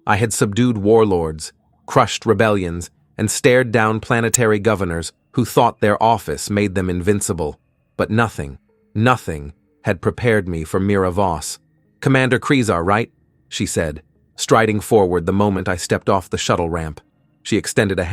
I had subdued warlords, crushed rebellions, and stared down planetary governors who thought their office made them invincible. But nothing had prepared me for Mira Voss. "Commander Krezar, right?" she said, striding forward the moment I stepped off the shuttle ramp. She extended a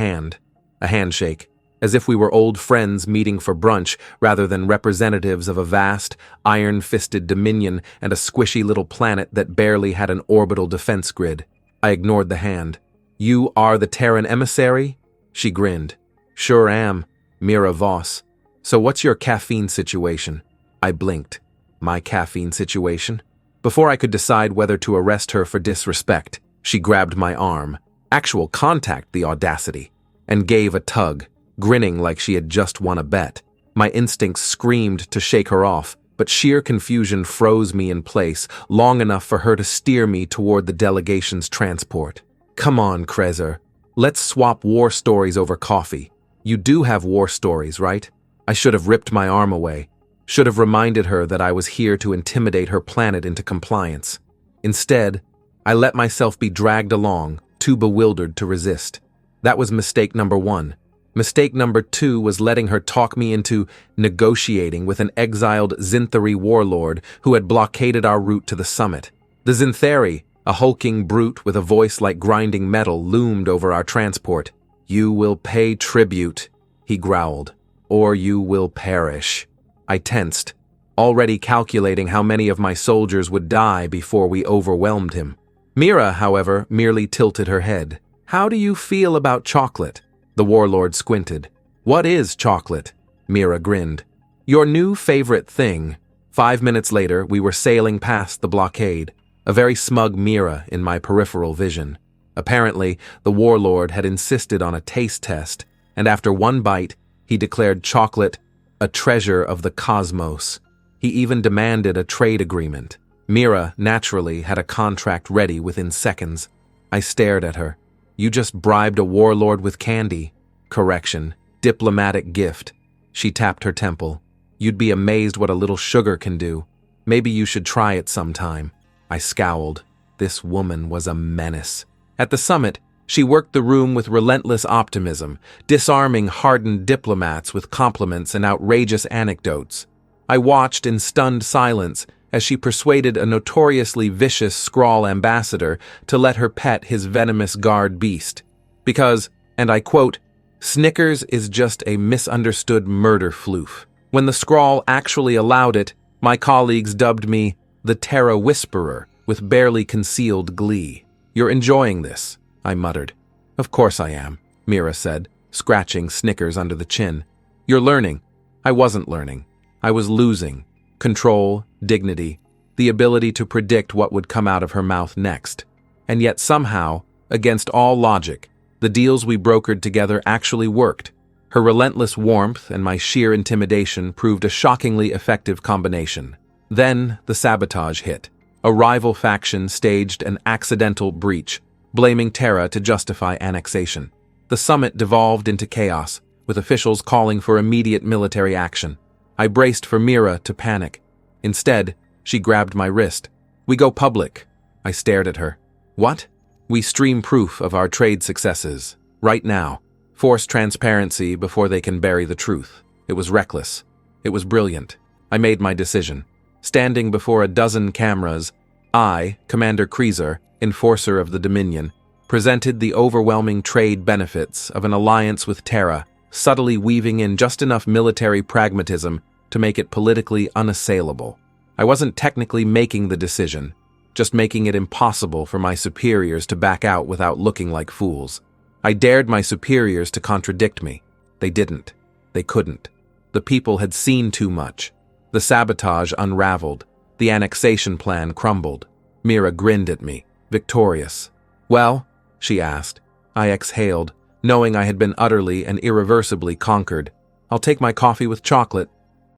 handshake, as if we were old friends meeting for brunch rather than representatives of a vast, iron-fisted dominion and a squishy little planet that barely had an orbital defense grid. I ignored the hand. "You are the Terran emissary?" She grinned. "Sure am, Mira Voss. So what's your caffeine situation?" I blinked. My caffeine situation? Before I could decide whether to arrest her for disrespect, she grabbed my arm, actual contact, the audacity, and gave a tug, grinning like she had just won a bet. My instincts screamed to shake her off, but sheer confusion froze me in place long enough for her to steer me toward the delegation's transport. "Come on, Krezar. Let's swap war stories over coffee. You do have war stories, right?" I should have ripped my arm away, should have reminded her that I was here to intimidate her planet into compliance. Instead, I let myself be dragged along, too bewildered to resist. That was mistake number one. Mistake number two was letting her talk me into negotiating with an exiled Zinthari warlord who had blockaded our route to the summit. The Zinthari, a hulking brute with a voice like grinding metal, loomed over our transport. "You will pay tribute," he growled, "or you will perish." I tensed, already calculating how many of my soldiers would die before we overwhelmed him. Mira, however, merely tilted her head. "How do you feel about chocolate?" The warlord squinted. "What is chocolate?" Mira grinned. "Your new favorite thing." 5 minutes later, we were sailing past the blockade, a very smug Mira in my peripheral vision. Apparently, the warlord had insisted on a taste test, and after one bite, he declared chocolate a treasure of the cosmos. He even demanded a trade agreement. Mira, naturally, had a contract ready within seconds. I stared at her. "You just bribed a warlord with candy." Correction, diplomatic gift. She tapped her temple. "You'd be amazed what a little sugar can do. Maybe you should try it sometime." I scowled. This woman was a menace. At the summit, she worked the room with relentless optimism, disarming hardened diplomats with compliments and outrageous anecdotes. I watched in stunned silence as she persuaded a notoriously vicious Skrull ambassador to let her pet his venomous guard beast. Because, and I quote, "Snickers is just a misunderstood murder floof." When the Skrull actually allowed it, my colleagues dubbed me the Terra Whisperer with barely concealed glee. "You're enjoying this," I muttered. "Of course I am," Mira said, scratching Snickers under the chin. "You're learning." I wasn't learning. I was losing. Control, dignity, the ability to predict what would come out of her mouth next. And yet somehow, against all logic, the deals we brokered together actually worked. Her relentless warmth and my sheer intimidation proved a shockingly effective combination. Then the sabotage hit. A rival faction staged an accidental breach, blaming Terra to justify annexation. The summit devolved into chaos, with officials calling for immediate military action. I braced for Mira to panic. Instead, she grabbed my wrist. "We go public." I stared at her. "What?" "We stream proof of our trade successes. Right now. Force transparency before they can bury the truth." It was reckless. It was brilliant. I made my decision. Standing before a dozen cameras, I, Commander Krezar, enforcer of the Dominion, presented the overwhelming trade benefits of an alliance with Terra, subtly weaving in just enough military pragmatism to make it politically unassailable. I wasn't technically making the decision, just making it impossible for my superiors to back out without looking like fools. I dared my superiors to contradict me. They didn't. They couldn't. The people had seen too much. The sabotage unraveled. The annexation plan crumbled. Mira grinned at me, victorious. "Well?" she asked. I exhaled, knowing I had been utterly and irreversibly conquered. "I'll take my coffee with chocolate."